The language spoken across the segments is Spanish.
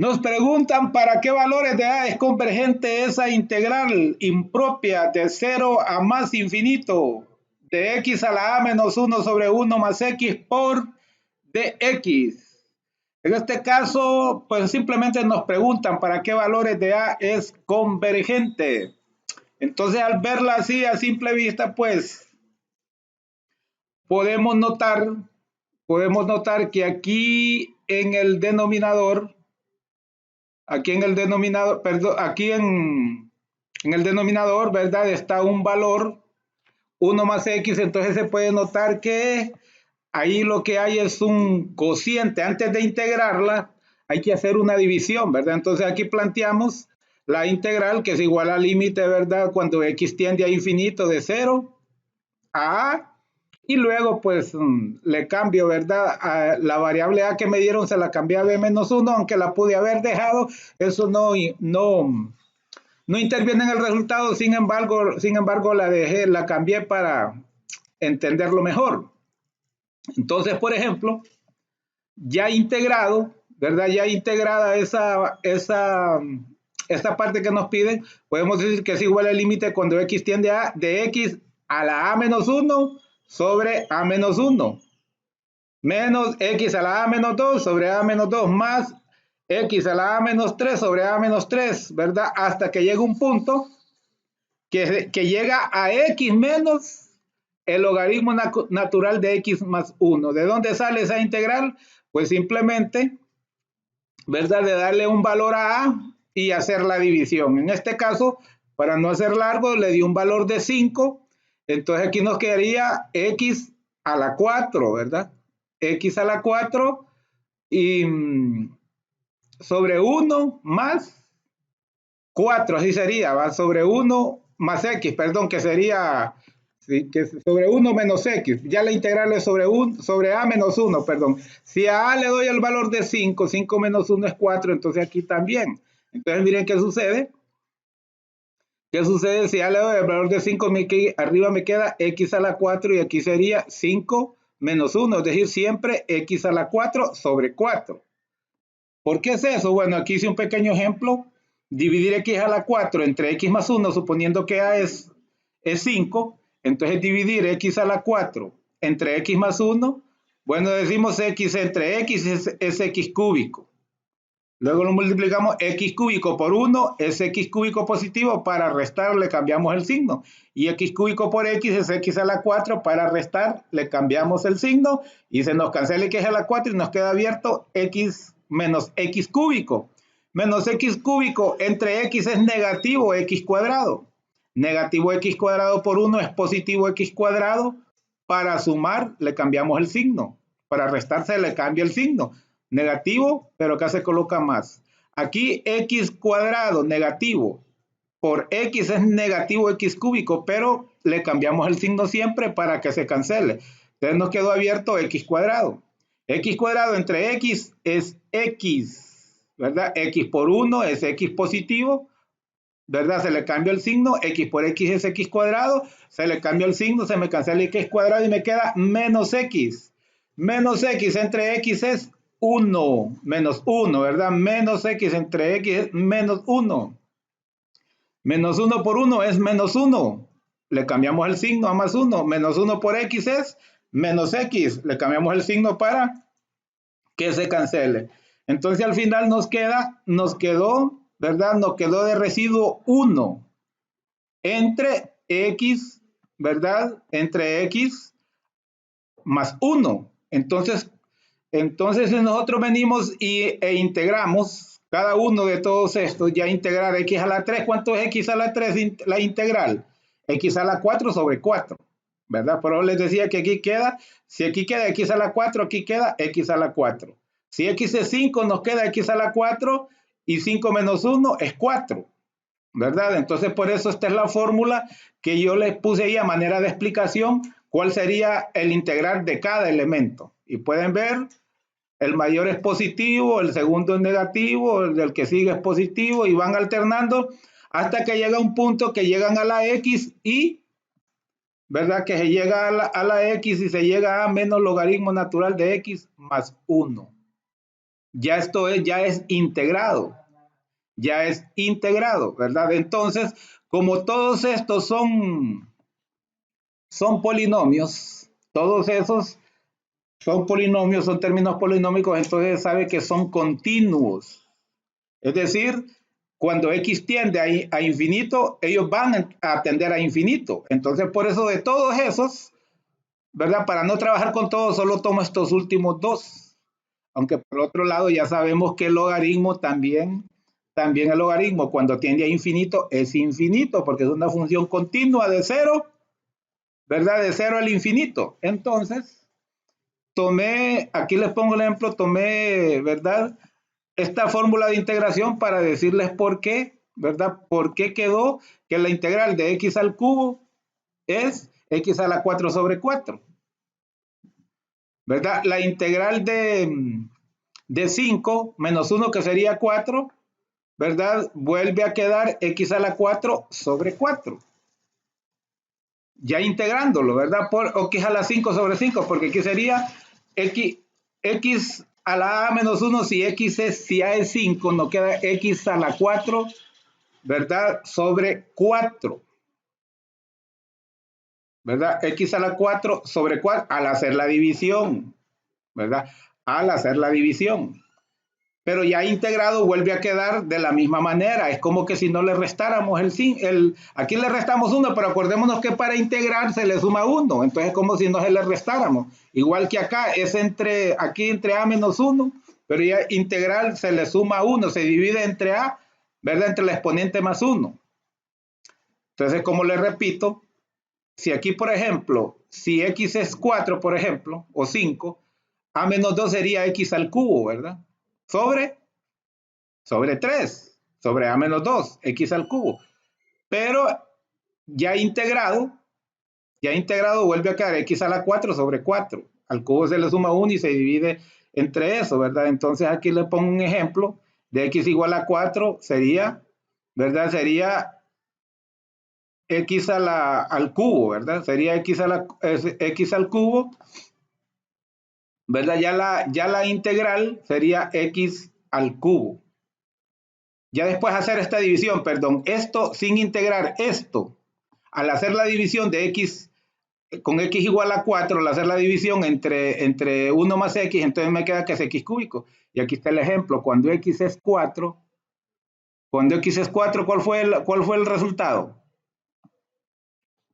Nos preguntan para qué valores de A es convergente esa integral impropia de 0 a más infinito de x a la a menos 1 sobre 1 más x por dx. En este caso, pues simplemente nos preguntan para qué valores de A es convergente. Entonces, al verla así a simple vista, pues podemos notar que en el denominador, ¿verdad? Está un valor 1 más x, entonces se puede notar que ahí lo que hay es un cociente. Antes de integrarla, hay que hacer una división, ¿verdad? Entonces aquí planteamos la integral que es igual al límite, ¿verdad? Cuando x tiende a infinito de 0 a y luego pues le cambio, ¿verdad? A la variable a que me dieron se la cambié a b menos 1, aunque la pude haber dejado, eso no interviene en el resultado, sin embargo la cambié para entenderlo mejor. Entonces, por ejemplo, ya integrado, ¿verdad? Ya integrada esta parte que nos piden, podemos decir que es igual al límite cuando x tiende a de x a la a menos 1 sobre a menos 1 menos x a la a menos 2 sobre a menos 2 más x a la a menos 3 sobre a menos 3, ¿verdad? Hasta que llega un punto que llega a x menos el logaritmo natural de x más 1. ¿De dónde sale esa integral? Pues simplemente, ¿verdad? De darle un valor a y hacer la división. En este caso, para no hacer largo, le di un valor de 5. Entonces aquí nos quedaría x a la 4, ¿verdad? X a la 4 y sobre 1 más 4, así sería, va sobre 1 más x, perdón, que sería sí, que sobre 1 menos x. Ya la integral es sobre a menos 1, perdón. Si a le doy el valor de 5, 5 menos 1 es 4, entonces aquí también. Entonces miren qué sucede. ¿Qué sucede si a le doy el valor de 5? Arriba me queda x a la 4 y aquí sería 5 menos 1, es decir, siempre x a la 4 sobre 4. ¿Por qué es eso? Bueno, aquí hice un pequeño ejemplo. Dividir x a la 4 entre x más 1, suponiendo que a es 5. Entonces dividir x a la 4 entre x más 1. Bueno, decimos x entre x es x cúbico. Luego lo multiplicamos x cúbico por 1 es x cúbico positivo. Para restar le cambiamos el signo. Y x cúbico por x es x a la 4. Para restar le cambiamos el signo. Y se nos cancela x a la 4 y nos queda abierto x menos x cúbico. Menos x cúbico entre x es negativo x cuadrado. Negativo x cuadrado por 1 es positivo x cuadrado. Para sumar le cambiamos el signo. Para restar se le cambia el signo. Negativo, pero acá se coloca más. Aquí x cuadrado negativo por x es negativo x cúbico, pero le cambiamos el signo siempre para que se cancele. Entonces nos quedó abierto x cuadrado. X cuadrado entre x es x, ¿verdad? X por 1 es x positivo, ¿verdad? Se le cambia el signo, x por x es x cuadrado, se le cambia el signo, se me cancela x cuadrado y me queda menos x. Menos x entre x es 1, menos 1, ¿verdad? Menos x entre x es menos 1. Menos 1 por 1 es menos 1. Le cambiamos el signo a más 1. Menos 1 por x es menos x. Le cambiamos el signo para que se cancele. Entonces al final nos quedó, ¿verdad? Nos quedó de residuo 1 entre x, ¿verdad? Entre x más 1. Entonces si nosotros venimos e integramos cada uno de todos estos, ya integrar x a la 3, ¿cuánto es x a la 3 la integral? X a la 4 sobre 4, ¿verdad? Pero les decía que aquí queda, si aquí queda x a la 4, aquí queda x a la 4. Si x es 5, nos queda x a la 4 y 5 menos 1 es 4, ¿verdad? Entonces por eso esta es la fórmula que yo les puse ahí a manera de explicación, cuál sería el integral de cada elemento. Y pueden ver, el mayor es positivo, el segundo es negativo, el del que sigue es positivo y van alternando hasta que llega un punto que llegan a la x y, ¿verdad? Que se llega a la x y se llega a menos logaritmo natural de x más 1. ya esto es, ya es integrado, ¿verdad? Entonces, como todos estos son polinomios, todos esos son polinomios, son términos polinómicos, entonces sabe que son continuos. Es decir, cuando x tiende a infinito, ellos van a tender a infinito. Entonces, por eso de todos esos, ¿verdad? Para no trabajar con todos, solo tomo estos últimos dos. Aunque por otro lado ya sabemos que el logaritmo también el logaritmo cuando tiende a infinito es infinito, porque es una función continua de cero, ¿verdad? De cero al infinito. Entonces, aquí les pongo el ejemplo, ¿verdad? Esta fórmula de integración para decirles por qué, ¿verdad? ¿Por qué quedó que la integral de x al cubo es x a la 4 sobre 4? ¿Verdad? La integral de 5 menos 1, que sería 4, ¿verdad? Vuelve a quedar x a la 4 sobre 4. Ya integrándolo, ¿verdad? Por x a la 5 sobre 5, porque aquí sería x a la a menos 1, si a es 5, nos queda x a la 4, ¿verdad? Sobre 4, ¿verdad? X a la 4 sobre 4 al hacer la división, ¿verdad? Al hacer la división. Pero ya integrado vuelve a quedar de la misma manera. Es como que si no le restáramos aquí le restamos 1, pero acordémonos que para integrar se le suma 1. Entonces es como si no se le restáramos. Igual que acá, es aquí entre a menos 1, pero ya integral se le suma 1, se divide entre a, ¿verdad? Entre el exponente más 1. Entonces, como les repito, si aquí, por ejemplo, si x es 4, por ejemplo, o 5, a menos 2 sería x al cubo, ¿verdad? Sobre 3, sobre a menos 2, x al cubo. Pero ya integrado vuelve a quedar x a la 4 sobre 4. Al cubo se le suma 1 y se divide entre eso, ¿verdad? Entonces aquí le pongo un ejemplo de x igual a 4, sería, ¿verdad? Sería x al cubo, ¿verdad? Sería x al cubo, ¿verdad? Ya la integral sería x al cubo. Ya después de hacer esta división, perdón, esto sin integrar esto, al hacer la división de x con x igual a 4, al hacer la división entre 1 más x, entonces me queda que es x cúbico. Y aquí está el ejemplo, cuando x es 4, ¿cuál fue el resultado?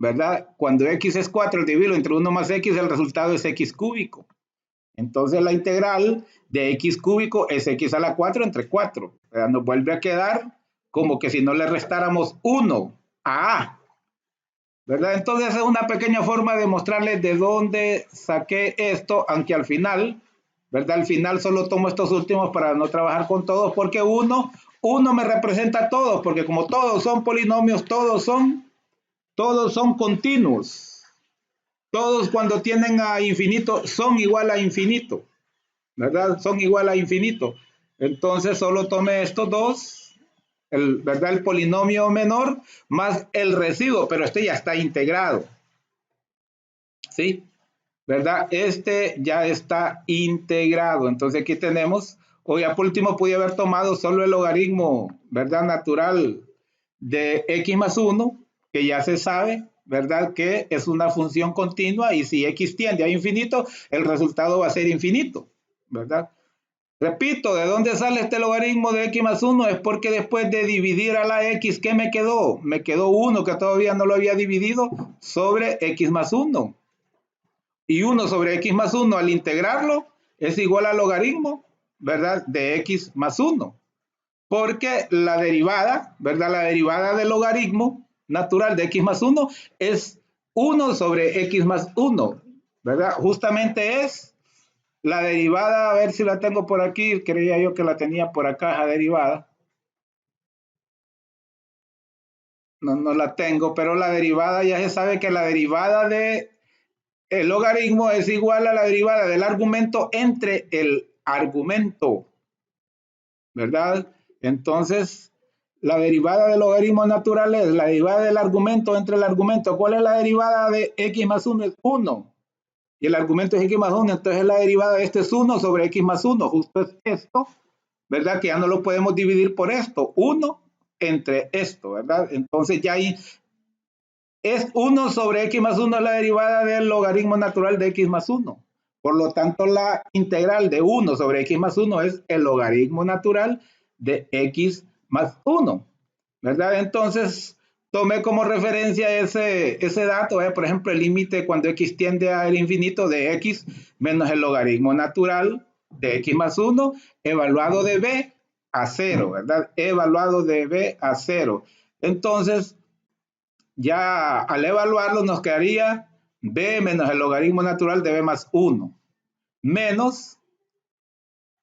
¿Verdad? Cuando x es 4, dividirlo entre 1 más x, el resultado es x cúbico. Entonces la integral de x cúbico es x a la 4 entre 4. ¿Verdad? Nos vuelve a quedar como que si no le restáramos 1 a a. ¿Verdad? Entonces es una pequeña forma de mostrarles de dónde saqué esto, aunque al final, ¿verdad? Al final solo tomo estos últimos para no trabajar con todos, porque uno me representa a todos, porque como todos son polinomios, todos son continuos. Todos cuando tienden a infinito son igual a infinito, ¿verdad? Son igual a infinito. Entonces solo tomé estos dos, ¿verdad? El polinomio menor más el residuo, pero este ya está integrado, ¿sí? ¿Verdad? Este ya está integrado. Entonces aquí tenemos, o ya por último pude haber tomado solo el logaritmo, ¿verdad? Natural de x más 1, que ya se sabe, ¿verdad? Que es una función continua y si x tiende a infinito, el resultado va a ser infinito, ¿verdad? Repito, ¿de dónde sale este logaritmo de x más 1? Es porque después de dividir a la x, ¿qué me quedó? Me quedó 1 que todavía no lo había dividido sobre x más 1. Y 1 sobre x más 1 al integrarlo es igual al logaritmo, ¿verdad? De x más 1. Porque la derivada, ¿verdad? La derivada del logaritmo natural de x más 1 es 1 sobre x más 1, ¿verdad? Justamente es la derivada, a ver si la tengo por aquí, creía yo que la tenía por acá, la derivada. No la tengo, pero la derivada ya se sabe que la derivada de el logaritmo es igual a la derivada del argumento entre el argumento, ¿verdad? Entonces, la derivada del logaritmo natural es la derivada del argumento entre el argumento. ¿Cuál es la derivada de x más 1? Es 1. y el argumento es x más 1, entonces la derivada de esto es 1 sobre x más 1, justo es esto, ¿verdad? Que ya no lo podemos dividir por esto, 1 entre esto, ¿verdad? Entonces ya ahí es 1 sobre x más 1 la derivada del logaritmo natural de x más 1. Por lo tanto, la integral de 1 sobre x más 1 es el logaritmo natural de x más 1, ¿verdad? Entonces, tomé como referencia ese dato, por ejemplo, el límite cuando x tiende al infinito de x menos el logaritmo natural de x más 1, evaluado de b a 0, ¿verdad? Evaluado de b a 0. Entonces, ya al evaluarlo nos quedaría b menos el logaritmo natural de b más 1, menos,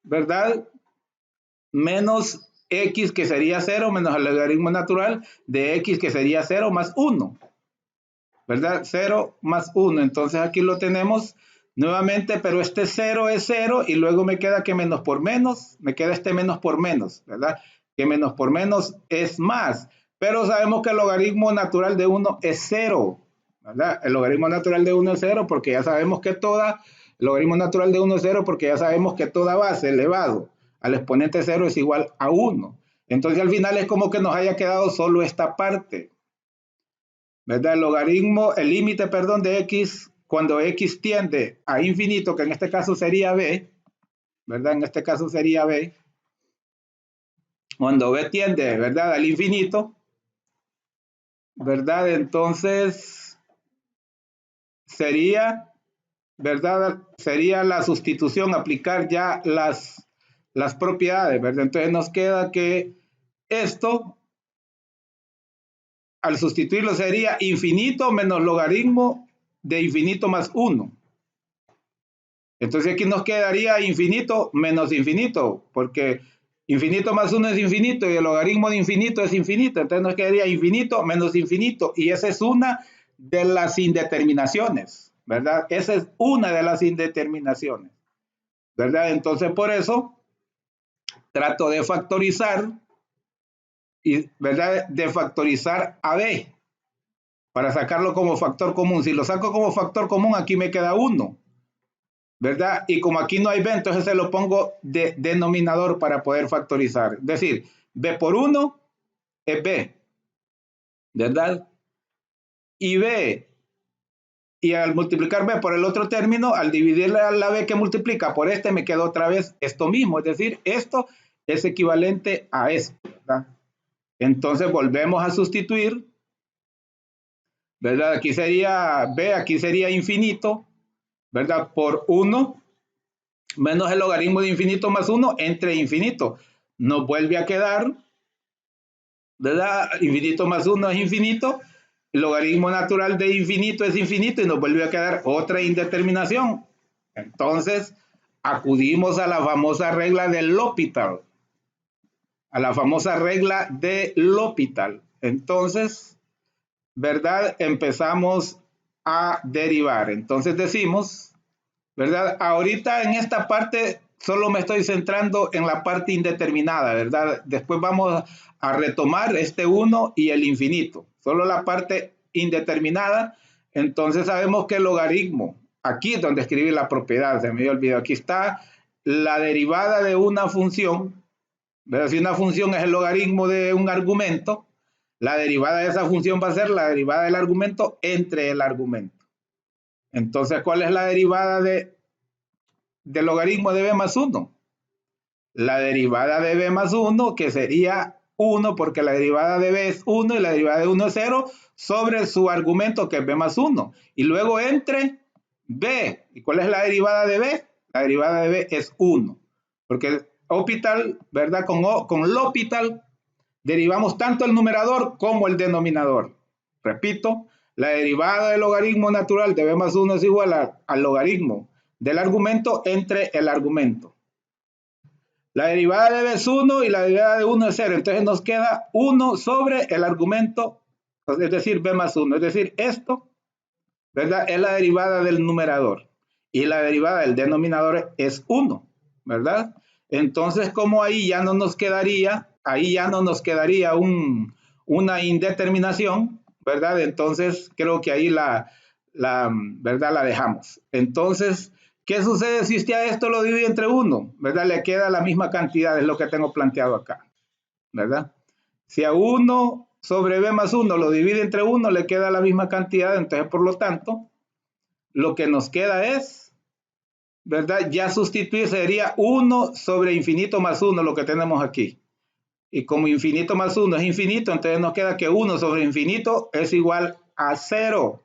¿verdad? Menos x que sería 0 menos el logaritmo natural de x que sería 0 más 1, ¿verdad? 0 más 1, entonces aquí lo tenemos nuevamente, pero este 0 es 0 y luego me queda que menos por menos, me queda este menos por menos, ¿verdad? Que menos por menos es más, pero sabemos que el logaritmo natural de 1 es 0, ¿verdad? El logaritmo natural de 1 es 0 porque ya sabemos que el logaritmo natural de 1 es 0 porque ya sabemos que toda base elevado al exponente 0 es igual a 1. Entonces al final es como que nos haya quedado solo esta parte, ¿verdad? El logaritmo, el límite, perdón, de x cuando x tiende a infinito, que en este caso sería b, ¿verdad? En este caso sería b. Cuando b tiende, ¿verdad? Al infinito, ¿verdad? Entonces sería, ¿verdad? Sería la sustitución, aplicar ya las propiedades, ¿verdad? Entonces nos queda que esto, al sustituirlo, sería infinito menos logaritmo de infinito más 1. Entonces aquí nos quedaría infinito menos infinito, porque infinito más 1 es infinito y el logaritmo de infinito es infinito. Entonces nos quedaría infinito menos infinito. Y esa es una de las indeterminaciones, ¿verdad? Esa es una de las indeterminaciones, ¿verdad? Entonces por eso trato de factorizar, ¿verdad? De factorizar a b para sacarlo como factor común. Si lo saco como factor común, aquí me queda 1. ¿Verdad? Y como aquí no hay b, entonces se lo pongo de denominador para poder factorizar. Es decir, b por 1 es b, ¿verdad? Y b, y al multiplicar b por el otro término, al dividirle a la b que multiplica por este, me queda otra vez esto mismo. Es decir, esto es equivalente a esto, ¿verdad? Entonces volvemos a sustituir, ¿verdad? Aquí sería b, aquí sería infinito, ¿verdad? Por 1 menos el logaritmo de infinito más 1 entre infinito. Nos vuelve a quedar, ¿verdad? Infinito más 1 es infinito, el logaritmo natural de infinito es infinito y nos vuelve a quedar otra indeterminación. Entonces, acudimos a la famosa regla de L'Hopital, a la famosa regla de L'Hopital. Entonces, ¿verdad? Empezamos a derivar. Entonces decimos, ¿verdad? Ahorita en esta parte solo me estoy centrando en la parte indeterminada, ¿verdad? Después vamos a retomar este 1 y el infinito. Solo la parte indeterminada. Entonces sabemos que el logaritmo, aquí es donde escribí la propiedad, se me dio olvidado. Aquí está la derivada de una función, ¿verdad? Si una función es el logaritmo de un argumento, la derivada de esa función va a ser la derivada del argumento entre el argumento. Entonces, ¿cuál es la derivada del logaritmo de b más 1? La derivada de b más 1, que sería 1, porque la derivada de b es 1 y la derivada de 1 es 0, sobre su argumento, que es b más 1. Y luego entre b. ¿Y cuál es la derivada de b? La derivada de b es 1. Porque L'Hopital, ¿verdad? Con L'Hopital derivamos tanto el numerador como el denominador. Repito, la derivada del logaritmo natural de b más 1 es igual al logaritmo del argumento entre el argumento. La derivada de b es 1 y la derivada de 1 es 0. Entonces nos queda 1 sobre el argumento, es decir, b más 1. Es decir, esto, ¿verdad? Es la derivada del numerador. Y la derivada del denominador es 1, ¿verdad? Entonces, como ahí ya no nos quedaría, una indeterminación, ¿verdad? Entonces, creo que ahí ¿verdad? La dejamos. Entonces, ¿qué sucede si usted a esto lo divide entre 1? ¿Verdad? Le queda la misma cantidad, es lo que tengo planteado acá, ¿verdad? Si a 1 sobre b más 1 lo divide entre 1, le queda la misma cantidad, entonces, por lo tanto, lo que nos queda es, ¿verdad? Ya sustituir sería 1 sobre infinito más 1, lo que tenemos aquí. Y como infinito más 1 es infinito, entonces nos queda que 1 sobre infinito es igual a 0.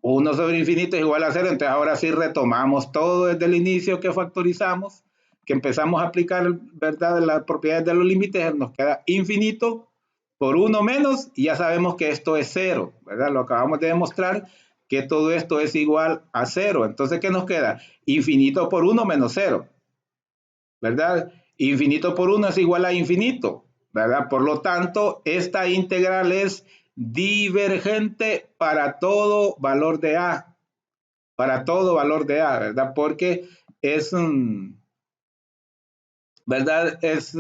1 sobre infinito es igual a 0, entonces ahora sí retomamos todo desde el inicio que factorizamos, que empezamos a aplicar, ¿verdad?, las propiedades de los límites, nos queda infinito por 1 menos, y ya sabemos que esto es 0, ¿verdad? Lo acabamos de demostrar, que todo esto es igual a 0. Entonces, ¿qué nos queda? Infinito por 1 menos 0, ¿verdad? Infinito por 1 es igual a infinito, ¿verdad? Por lo tanto, esta integral es divergente para todo valor de a, ¿verdad? Porque es, ¿verdad? Es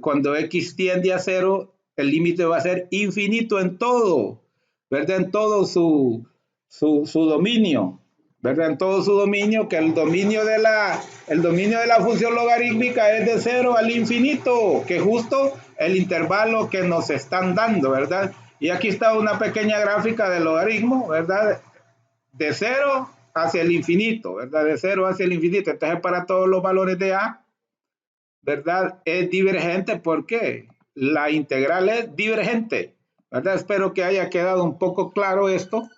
cuando x tiende a 0, el límite va a ser infinito en todo, ¿verdad? En todo su dominio, ¿verdad? En todo su dominio, que el dominio de la función logarítmica es de 0 al infinito, que es justo el intervalo que nos están dando, ¿verdad? Y aquí está una pequeña gráfica del logaritmo, ¿verdad? De 0 hacia el infinito, ¿verdad? De 0 hacia el infinito. Entonces, para todos los valores de a, ¿verdad? Es divergente porque la integral es divergente, ¿verdad? Espero que haya quedado un poco claro esto,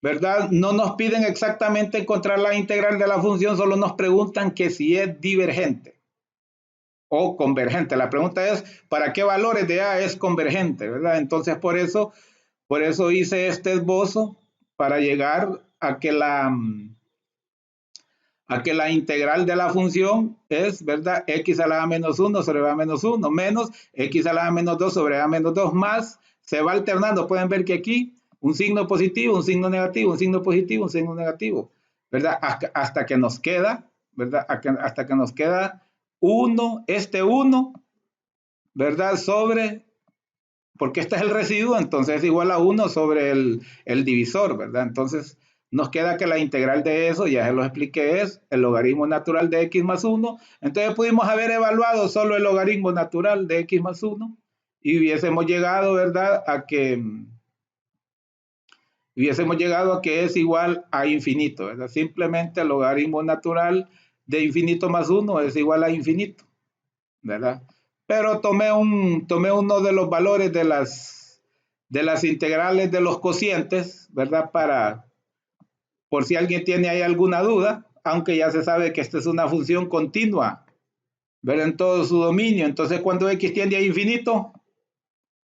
¿verdad? No nos piden exactamente encontrar la integral de la función, solo nos preguntan que si es divergente o convergente. La pregunta es, ¿para qué valores de a es convergente, ¿verdad? Entonces, por eso hice este esbozo para llegar a que la integral de la función es, ¿verdad? X a la a menos 1 sobre a menos 1 menos X a la a menos 2 sobre a menos 2 más, se va alternando. Pueden ver que aquí un signo positivo, un signo negativo, un signo positivo, un signo negativo, ¿verdad? Hasta que nos queda, ¿verdad? Hasta que nos queda 1, este 1, ¿verdad? Sobre, porque este es el residuo, entonces es igual a 1 sobre el divisor, ¿verdad? Entonces nos queda que la integral de eso, ya se lo expliqué, es el logaritmo natural de x más 1. Entonces pudimos haber evaluado solo el logaritmo natural de x más 1 y hubiésemos llegado, ¿verdad?, a que es igual a infinito, ¿verdad? Simplemente el logaritmo natural de infinito más 1 es igual a infinito, ¿verdad? Pero tomé uno de los valores de las integrales de los cocientes, ¿verdad? Por si alguien tiene ahí alguna duda, aunque ya se sabe que esta es una función continua, ¿verdad? En todo su dominio. Entonces, cuando x tiende a infinito,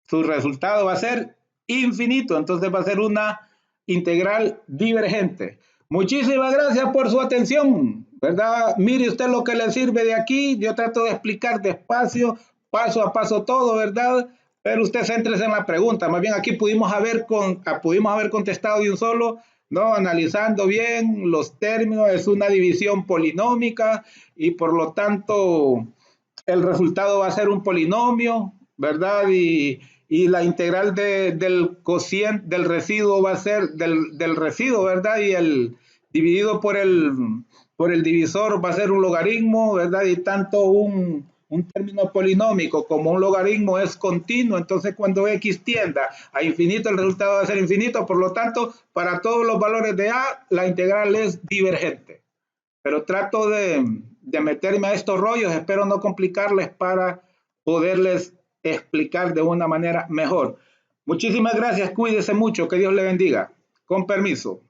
su resultado va a ser infinito. Entonces, va a ser una integral divergente. Muchísimas gracias por su atención, ¿verdad? Mire usted lo que le sirve de aquí. Yo trato de explicar despacio, paso a paso todo, ¿verdad? Pero usted céntrese en la pregunta. Más bien aquí pudimos haber contestado de un solo, ¿no? Analizando bien los términos, es una división polinómica y por lo tanto el resultado va a ser un polinomio, ¿verdad? Y la integral del cociente, del residuo va a ser del residuo, ¿verdad? Y el dividido por el divisor va a ser un logaritmo, ¿verdad? Y tanto un término polinómico como un logaritmo es continuo, entonces cuando x tienda a infinito, el resultado va a ser infinito, por lo tanto, para todos los valores de a, la integral es divergente. Pero trato de meterme a estos rollos, espero no complicarles para poderles explicar de una manera mejor. Muchísimas gracias, cuídese mucho, que Dios le bendiga. Con permiso.